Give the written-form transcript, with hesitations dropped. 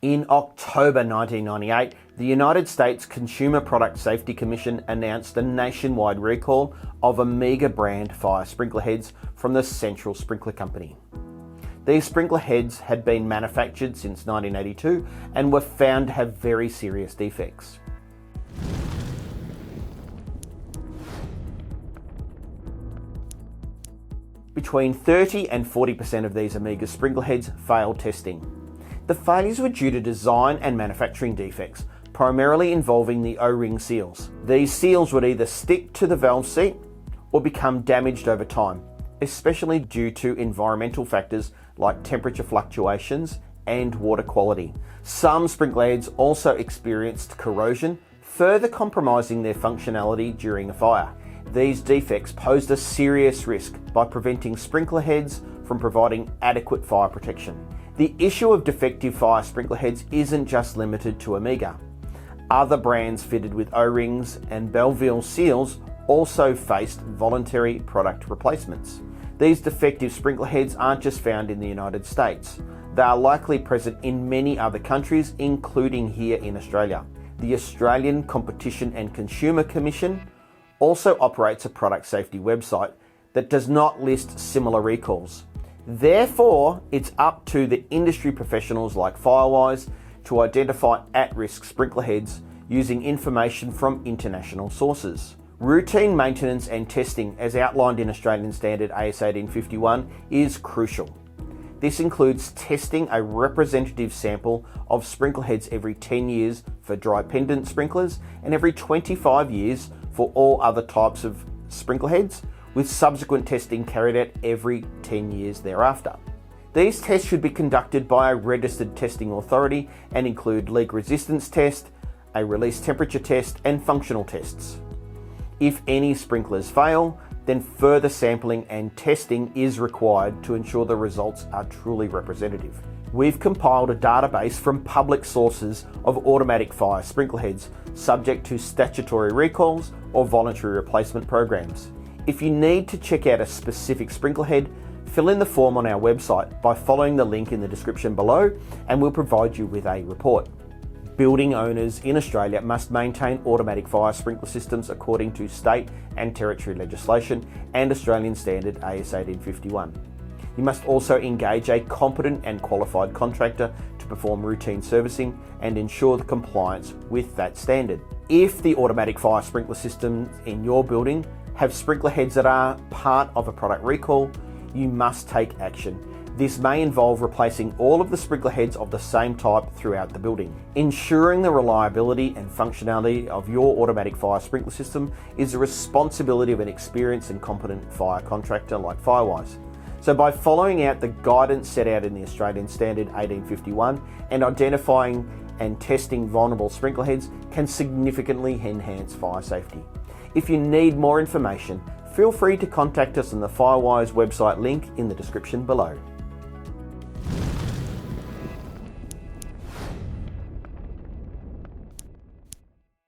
In October 1998, the United States Consumer Product Safety Commission announced a nationwide recall of Amiga brand fire sprinkler heads from the Central Sprinkler Company. These sprinkler heads had been manufactured since 1982 and were found to have very serious defects. Between 30 and 40% of these Amiga sprinkler heads failed testing. The failures were due to design and manufacturing defects, primarily involving the O-ring seals. These seals would either stick to the valve seat or become damaged over time, especially due to environmental factors like temperature fluctuations and water quality. Some sprinkler heads also experienced corrosion, further compromising their functionality during a fire. These defects posed a serious risk by preventing sprinkler heads from providing adequate fire protection. The issue of defective fire sprinkler heads isn't just limited to Amiga. Other brands fitted with O-rings and Belleville seals also faced voluntary product replacements. These defective sprinkler heads aren't just found in the United States. They are likely present in many other countries, including here in Australia. The Australian Competition and Consumer Commission also operates a product safety website that does not list similar recalls. Therefore, it's up to the industry professionals like Firewize to identify at-risk sprinkler heads using information from international sources. Routine maintenance and testing, as outlined in Australian Standard AS 1851, is crucial. This includes testing a representative sample of sprinkler heads every 10 years for dry pendant sprinklers and every 25 years for all other types of sprinkler heads, with subsequent testing carried out every 10 years thereafter. These tests should be conducted by a registered testing authority and include leak resistance test, a release temperature test, and functional tests. If any sprinklers fail, then further sampling and testing is required to ensure the results are truly representative. We've compiled a database from public sources of automatic fire sprinkler heads subject to statutory recalls or voluntary replacement programs. If you need to check out a specific sprinkler head, fill in the form on our website by following the link in the description below, and we'll provide you with a report. Building owners in Australia must maintain automatic fire sprinkler systems according to state and territory legislation and Australian Standard AS 1851. You must also engage a competent and qualified contractor to perform routine servicing and ensure the compliance with that standard. If the automatic fire sprinkler systems in your building have sprinkler heads that are part of a product recall, you must take action. This may involve replacing all of the sprinkler heads of the same type throughout the building. Ensuring the reliability and functionality of your automatic fire sprinkler system is the responsibility of an experienced and competent fire contractor like Firewize. So by following out the guidance set out in the Australian Standard 1851 and identifying and testing vulnerable sprinkler heads can significantly enhance fire safety. If you need more information, feel free to contact us on the Firewize website link in the description below.